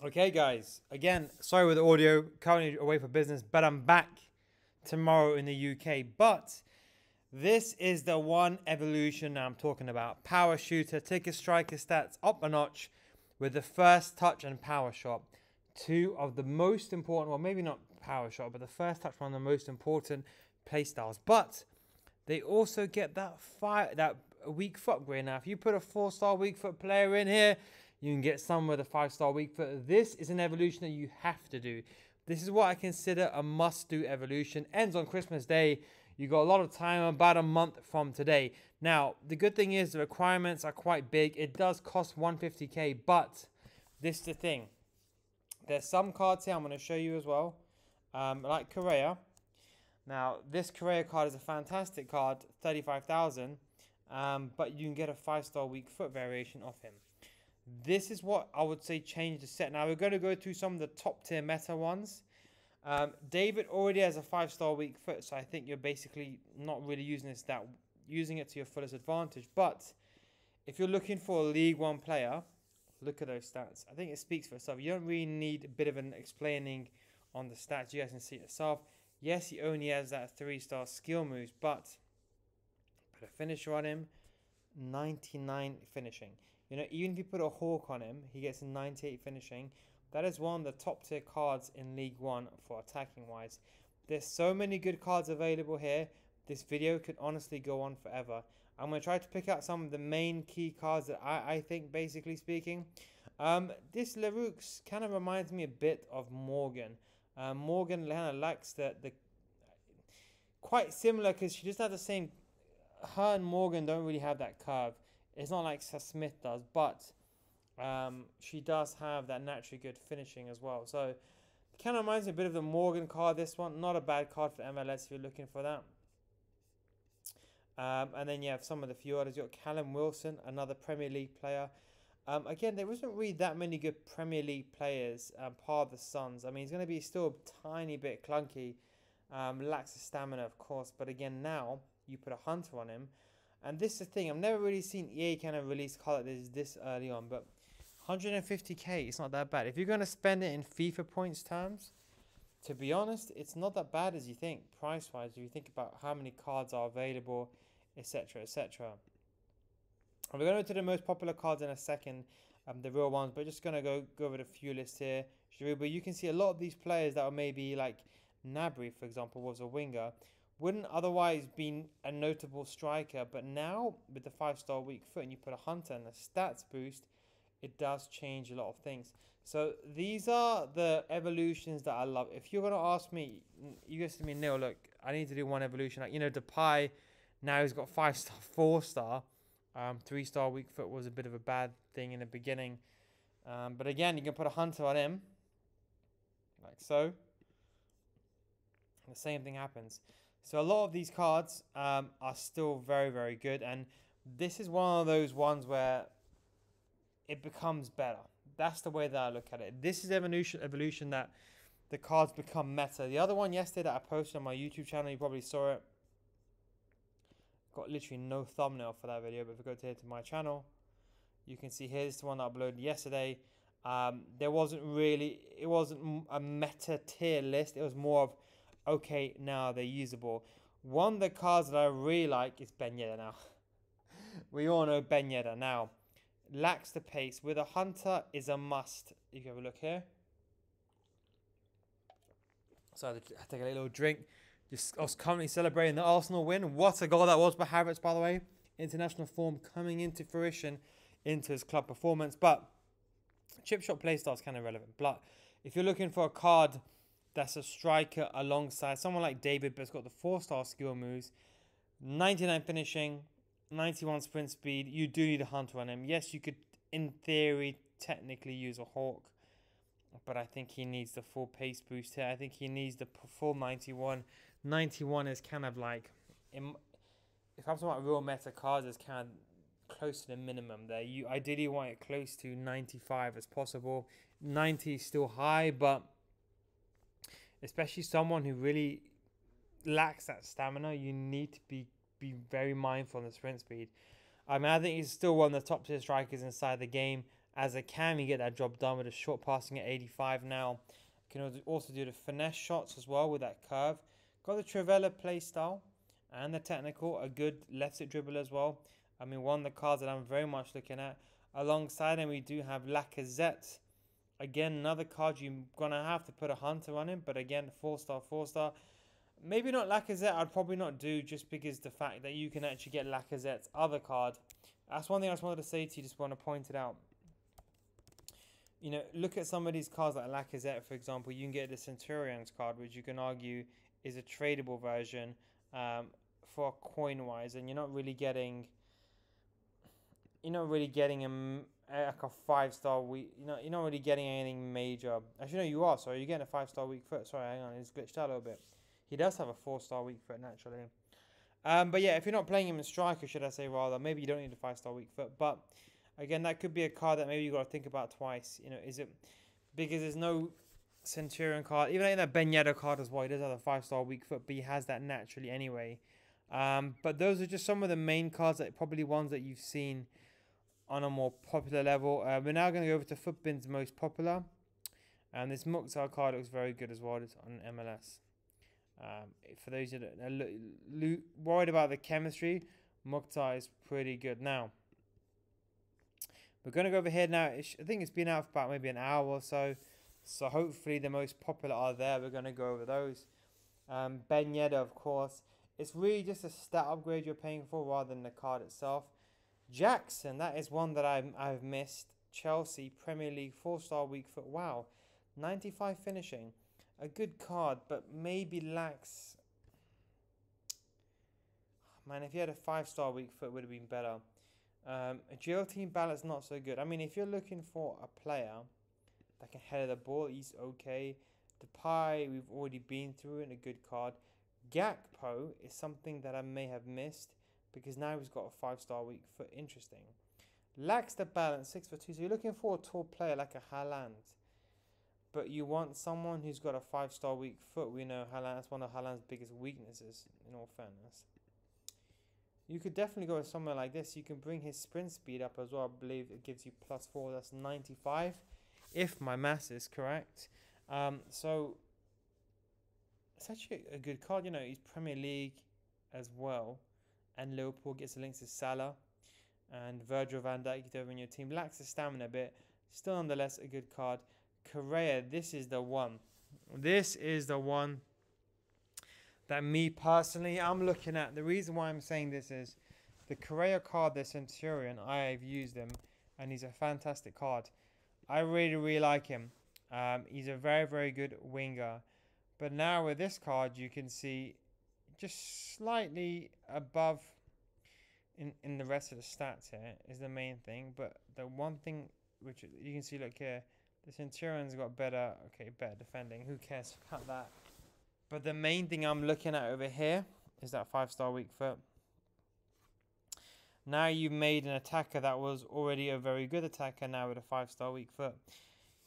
Okay, guys. Again, sorry with the audio. Currently away for business, but I'm back tomorrow in the UK. But this is the one evolution I'm talking about. Power shooter, take a striker stats up a notch with the first touch and power shot. Two of the most important, well, maybe not power shot, but the first touch, one of the most important play styles. But they also get that weak foot upgrade. Now, if you put a 4-star weak foot player in here, you can get some with a 5-star weak foot. This is an evolution that you have to do. This is what I consider a must-do evolution. Ends on Christmas Day. You got a lot of time, about a month from today. Now, the good thing is the requirements are quite big. It does cost 150k, but this is the thing. There's some cards here I'm going to show you as well, like Correa. Now, this Correa card is a fantastic card, 35,000, but you can get a 5-star weak foot variation off him. This is what I would say changed the set. Now, we're going to go through some of the top tier meta ones. David already has a 5-star weak foot, so I think you're basically not really using it to your fullest advantage. But if you're looking for a League One player, look at those stats. I think it speaks for itself. You don't really need a bit of an explaining on the stats. You guys can see it yourself. Yes, he only has that 3-star skill moves, but put a finisher on him, 99 finishing. You know, even if you put a Hawk on him, he gets a 98 finishing. That is one of the top tier cards in League One for attacking wise. There's so many good cards available here. This video could honestly go on forever. I'm going to try to pick out some of the main key cards that I think, basically speaking. This Leroux kind of reminds me a bit of Morgan. Morgan kind of lacks the quite similar, because she just has the same. Her and Morgan don't really have that curve. It's not like Sir Smith does, but she does have that naturally good finishing as well. So it kind of reminds me a bit of the Morgan card. This one, not a bad card for MLS if you're looking for that. And then you have some of the few others. You've got Callum Wilson, another Premier League player. Again, there wasn't really that many good Premier League players part of the Suns. I mean, he's going to be still a tiny bit clunky. Lacks the stamina, of course. But again, now you put a Hunter on him. And this is the thing. I've never really seen EA kind of release card like this early on. But 150k, it's not that bad. If you're going to spend it in FIFA points terms, to be honest, it's not that bad as you think, price-wise. If you think about how many cards are available, etc., etc. We're going to go to the most popular cards in a second, the real ones, but just going to go over the few lists here. But you can see a lot of these players that are maybe like Nabry, for example, was a winger, wouldn't otherwise been a notable striker, but now with the 5-star weak foot and you put a Hunter and a stats boost, it does change a lot of things. So these are the evolutions that I love. If you're going to ask me, you guys to me, Neil, look, I need to do one evolution. Like, you know, Depay, now he's got 5-star, 4-star. 3-star weak foot was a bit of a bad thing in the beginning. But again, you can put a Hunter on him, like so. The same thing happens. So a lot of these cards are still very, very good. And this is one of those ones where it becomes better. That's the way that I look at it. This is evolution that the cards become meta. The other one yesterday that I posted on my YouTube channel, you probably saw it. Got literally no thumbnail for that video, but if you go to my channel, you can see here's the one that I uploaded yesterday. It wasn't a meta tier list. It was more of, okay, now they're usable. One of the cards that I really like is Ben Yedder now. We all know Ben Yedder now. Lacks the pace. With a Hunter is a must. If you have a look here. So I take a little drink. I was currently celebrating the Arsenal win. What a goal that was by Havertz, by the way. International form coming into fruition into his club performance. But chip shot playstyle is kind of relevant. But if you're looking for a card that's a striker alongside someone like David, but it's got the 4-star skill moves, 99 finishing, 91 sprint speed, you do need a Hunter on him. Yes, you could, in theory, technically use a Hawk, but I think he needs the full pace boost here. I think he needs the full 91. 91 is kind of like, if I'm talking about real meta cards, it's kind of close to the minimum there. You ideally want it close to 95 as possible. 90 is still high, but especially someone who really lacks that stamina, you need to be very mindful on the sprint speed. I mean, I think he's still one of the top tier strikers inside the game. as a cam, you get that job done with a short passing at 85 now. You can also do the finesse shots as well with that curve. Got the Trivela play style and the technical, a good left foot dribble as well. I mean, one of the cards that I'm very much looking at. Alongside him, we do have Lacazette. Again, another card you're going to have to put a hunter on him. But again, 4-star, 4-star. Maybe not Lacazette, I'd probably not do, just because the fact that you can actually get Lacazette's other card. That's one thing I just wanted to say to you, just want to point it out. You know, look at some of these cards like Lacazette, for example. You can get the Centurion's card, which you can argue is a tradable version for coin-wise, and you're not really getting like a 5-star weak. You're not really getting anything major. Actually, no, you are. Sorry, you're getting a 5-star weak foot. Sorry, hang on, it's glitched out a little bit. He does have a 4-star weak foot naturally. But yeah, if you're not playing him in striker, should I say rather, maybe you don't need a 5-star weak foot. But again, that could be a card that maybe you got to think about twice. You know, is it because there's no Centurion card, even in that Ben Yedder card as well. He does have a 5-star weak foot, but he has that naturally anyway. But those are just some of the main cards, that probably ones that you've seen on a more popular level. We're now going to go over to Footbin's most popular, and this Mukhtar card looks very good as well. It's on MLS. For those that are worried about the chemistry, Mukhtar is pretty good. Now, we're going to go over here now. I think it's been out for about maybe an hour or so. So hopefully the most popular are there. We're going to go over those. Ben Yedder, of course. It's really just a stat upgrade you're paying for rather than the card itself. Jackson, that is one that I've missed. Chelsea, Premier League, 4-star weak foot. Wow. 95 finishing. A good card, but maybe lacks... Man, if you had a 5-star weak foot, it would have been better. Agility and balance, not so good. I mean, if you're looking for a player that can head the ball, he's okay. Depay, we've already been through in a good card. Gakpo is something that I may have missed, because now he's got a 5-star weak foot. Interesting. Lacks the balance, 6'2". So you're looking for a tall player like a Haaland, but you want someone who's got a 5-star weak foot. We know Haaland, that's one of Haaland's biggest weaknesses, in all fairness. You could definitely go with somewhere like this. You can bring his sprint speed up as well. I believe it gives you +4. That's 95, if my maths is correct. So it's actually a good card. You know, he's Premier League as well, and Liverpool gets the links to Salah and Virgil van Dijk over in your team. Lacks the stamina a bit. Still, nonetheless, a good card. Correa, this is the one. This is the one that me personally, I'm looking at. The reason why I'm saying this is the Correa card, the Centurion, I've used him, and he's a fantastic card. I really, really like him. He's a very, very good winger. But now with this card, you can see just slightly above in the rest of the stats here is the main thing. But the one thing which you can see, look here, the Centurion's got better defending. Who cares about that? But the main thing I'm looking at over here is that 5-star weak foot. Now you've made an attacker that was already a very good attacker now with a 5-star weak foot.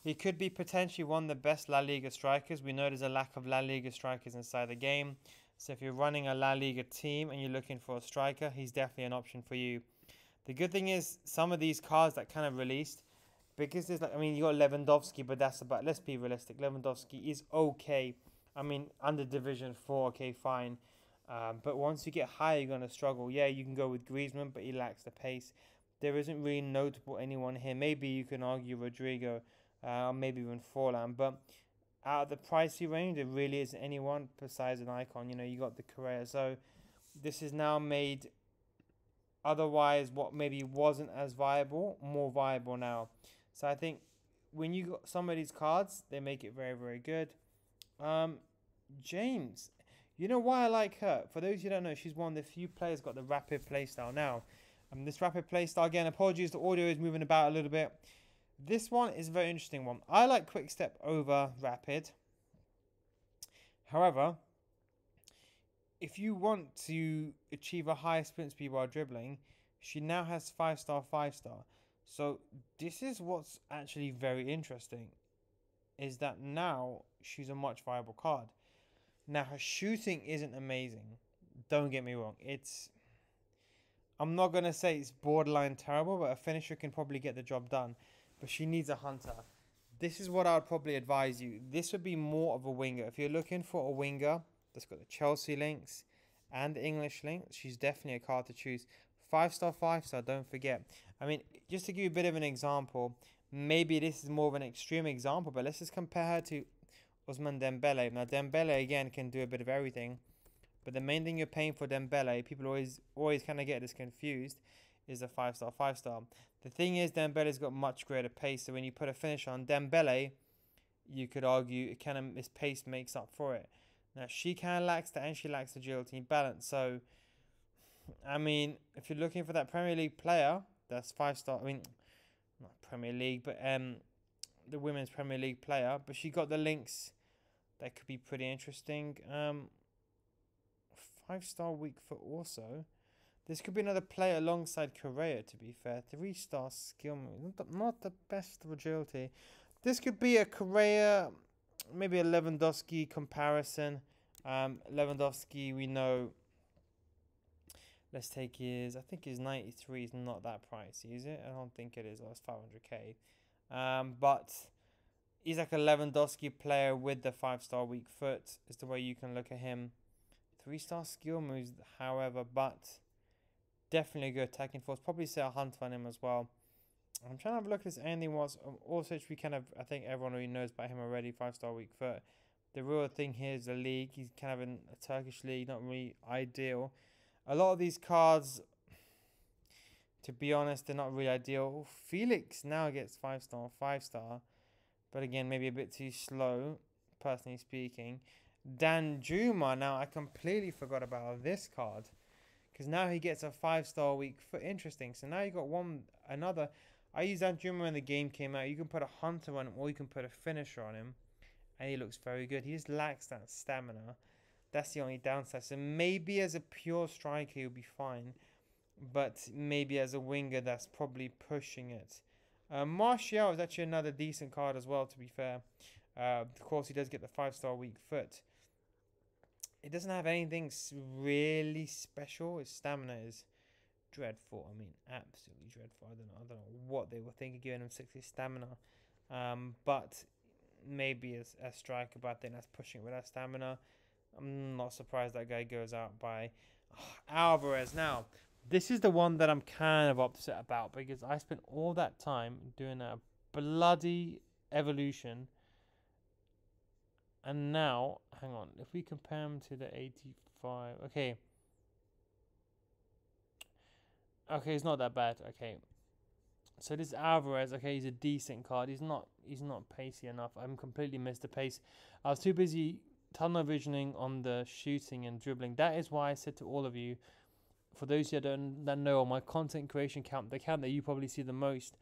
He could be potentially one of the best La Liga strikers. We know there's a lack of La Liga strikers inside the game. So if you're running a La Liga team and you're looking for a striker, he's definitely an option for you. The good thing is some of these cards that kind of released, because there's you got Lewandowski, but that's about, let's be realistic. Lewandowski is okay. I mean, under Division 4, okay, fine. But once you get higher, you're going to struggle. Yeah, you can go with Griezmann, but he lacks the pace. There isn't really notable anyone here. Maybe you can argue Rodrigo, maybe even Forlan. But out of the pricey range, there really isn't anyone besides an icon. You know, you got the Correa. So this is now made otherwise what maybe wasn't as viable, more viable now. So I think when you got some of these cards, they make it very, very good. James, you know why I like her? For those who don't know, she's one of the few players got the rapid playstyle now. This rapid playstyle, again, apologies, the audio is moving about a little bit. This one is a very interesting one. I like quick step over rapid. However, if you want to achieve a high sprint speed while dribbling, she now has 5-star, 5-star. So this is what's actually very interesting, is that now she's a much viable card. Now her shooting isn't amazing. Don't get me wrong. I'm not going to say it's borderline terrible, but a finisher can probably get the job done. but she needs a hunter. This is what I would probably advise you. This would be more of a winger. If you're looking for a winger that's got the Chelsea links and the English links, she's definitely a card to choose. 5 star, 5 star, don't forget. I mean, just to give you a bit of an example, maybe this is more of an extreme example, but let's just compare her to Ousmane Dembele. Now, Dembele, again, can do a bit of everything. But the main thing you're paying for Dembele, people always kind of get this confused, is a 5 star, 5 star. The thing is, Dembele's got much greater pace. So when you put a finish on Dembele, you could argue it kind of his pace makes up for it. Now she kind of lacks that, and she lacks agility and balance. So, I mean, if you're looking for that Premier League player, that's 5 star. I mean, not Premier League, but the women's Premier League player. But she got the links that could be pretty interesting. 5 star weak foot also. This could be another player alongside Correa, to be fair. 3 star skill move. Not the best of agility. This could be a Correa, maybe a Lewandowski comparison. Lewandowski, we know. Let's take his. I think his 93 is not that pricey, is it? I don't think it is. Oh, it's 500k. But he's like a Lewandowski player with the 5 star weak foot, is the way you can look at him. 3 star skill moves, however, but definitely a good attacking force. Probably say a hunt on him as well. I'm trying to have a look at this Andy Watts. Also, we kind of, I think everyone already knows about him already. 5 star weak foot. The real thing here is the league. He's kind of in a Turkish league, not really ideal. A lot of these cards, to be honest, they're not really ideal. Felix now gets 5 star, 5 star, but again, maybe a bit too slow, personally speaking. Dan Juma, now I completely forgot about this card, because now he gets a 5 star weak foot. Interesting. So now you got another. I used Dan Juma when the game came out. You can put a hunter on him, or you can put a finisher on him, and he looks very good. He just lacks that stamina. That's the only downside. So maybe as a pure striker, he'll be fine, but maybe as a winger, that's probably pushing it. Martial is actually another decent card as well, to be fair. Of course, he does get the 5 star weak foot. It doesn't have anything really special. His stamina is dreadful. I mean, absolutely dreadful. I don't know what they were thinking giving him 60 stamina. But maybe as a striker, but I think that's pushing it with that stamina. I'm not surprised that guy goes out by Alvarez. Now, this is the one that I'm kind of upset about, because I spent all that time doing a bloody evolution. And now, hang on, if we compare him to the 85, okay, it's not that bad. Okay, so this Alvarez, okay, he's a decent card. He's not pacey enough. I completely missed the pace. I was too busy tunnel visioning on the shooting and dribbling. That is why I said to all of you, for those of you that know on my content creation count, the count that you probably see the most,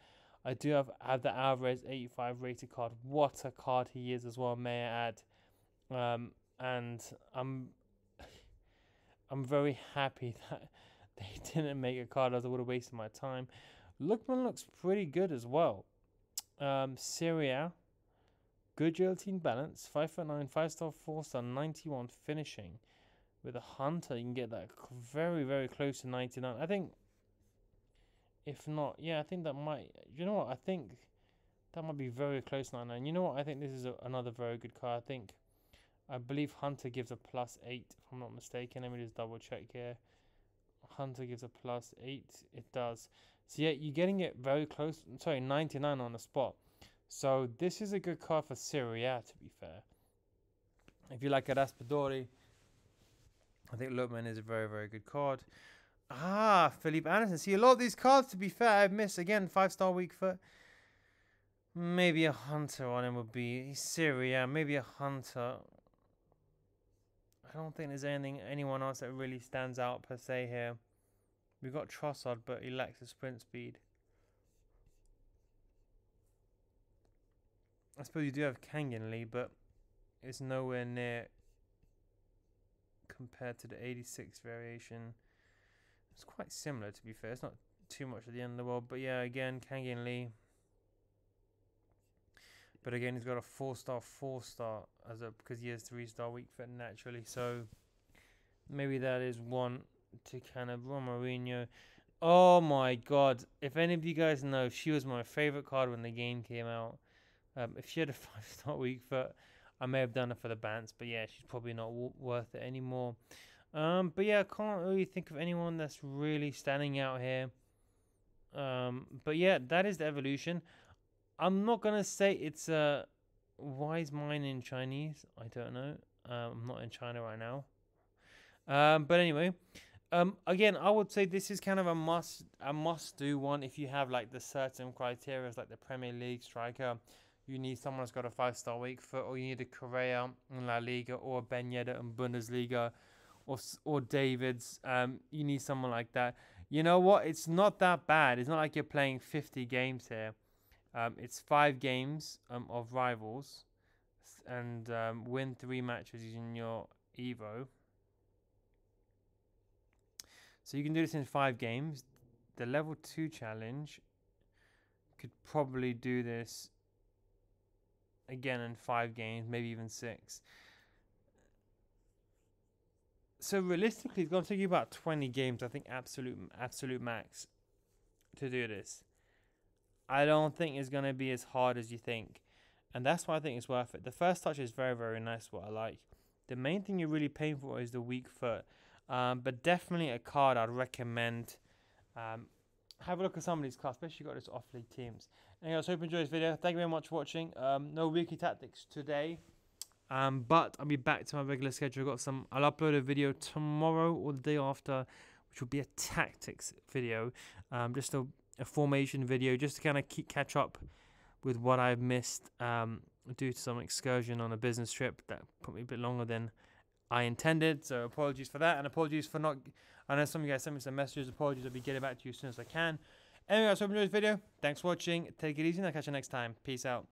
I do have the Alvarez 85 rated card. What a card he is as well, may I add. And I'm very happy that they didn't make a card, as I would have wasted my time. Lookman looks pretty good as well. Syria, good agility and balance, 5'9", 5 star, 4 star, 91 finishing. With a hunter, you can get that very, very close to 99. I think, if not, yeah, I think that might. You know what? I think that might be very close to 99. You know what? I think this is another very good card. I believe Hunter gives a +8, if I'm not mistaken. Let me just double check here. Hunter gives a +8. It does. So yeah, you're getting it very close. Sorry, 99 on the spot. So this is a good card for Syria, to be fair. If you like a Raspadori, I think Lookman is a very, very good card. Philippe Anderson. See, a lot of these cards, to be fair, I've missed. Again, 5-star weak foot. Maybe a Hunter on him would be Syria. Maybe a Hunter. I don't think there's anyone else that really stands out per se here. We've got Trossard, but he lacks the sprint speed. I suppose you do have Kangan Lee, but it's nowhere near compared to the 86 variation. It's quite similar, to be fair. It's not too much at the end of the world, but yeah, again, Kangan Lee. But again, he's got a 4-star because he has 3-star weak foot naturally. So maybe that is one to kind of Mourinho. Oh my god. If any of you guys know, she was my favorite card when the game came out. If she had a 5-star weak foot, I may have done it for the bans, but yeah, she's probably not worth it anymore. But yeah, I can't really think of anyone that's really standing out here. But yeah, that is the evolution. I'm not gonna say it's a why is mine in Chinese? I don't know. I'm not in China right now. But anyway, again, I would say this is kind of a must do one if you have like the certain criteria, like the Premier League striker. You need someone that's got a 5-star weak foot, or you need a Correa in La Liga, or a Ben Yedder in Bundesliga, or Davids. You need someone like that. You know what? It's not that bad. It's not like you're playing 50 games here. It's 5 games of rivals, and win 3 matches using your Evo. So you can do this in 5 games. The level 2 challenge could probably do this again in 5 games, maybe even 6. So realistically, it's going to take you about 20 games, I think, absolute max to do this. I don't think it's going to be as hard as you think. And that's why I think it's worth it. The first touch is very, very nice, what I like. The main thing you're really paying for is the weak foot. But definitely a card I'd recommend. Have a look at some of these cards, especially got this off-league teams. Anyway, I hope you enjoyed this video. Thank you very much for watching. No weekly tactics today. But I'll be back to my regular schedule. I'll upload a video tomorrow or the day after, which will be a tactics video. Just a formation video, just to kind of catch up with what I've missed due to some excursion on a business trip that put me a bit longer than I intended. So apologies for that, and apologies for not. I know some of you guys sent me some messages. Apologies. I'll be getting back to you as soon as I can. Anyway, I hope you enjoyed this video. Thanks for watching. Take it easy, and I'll catch you next time. Peace out.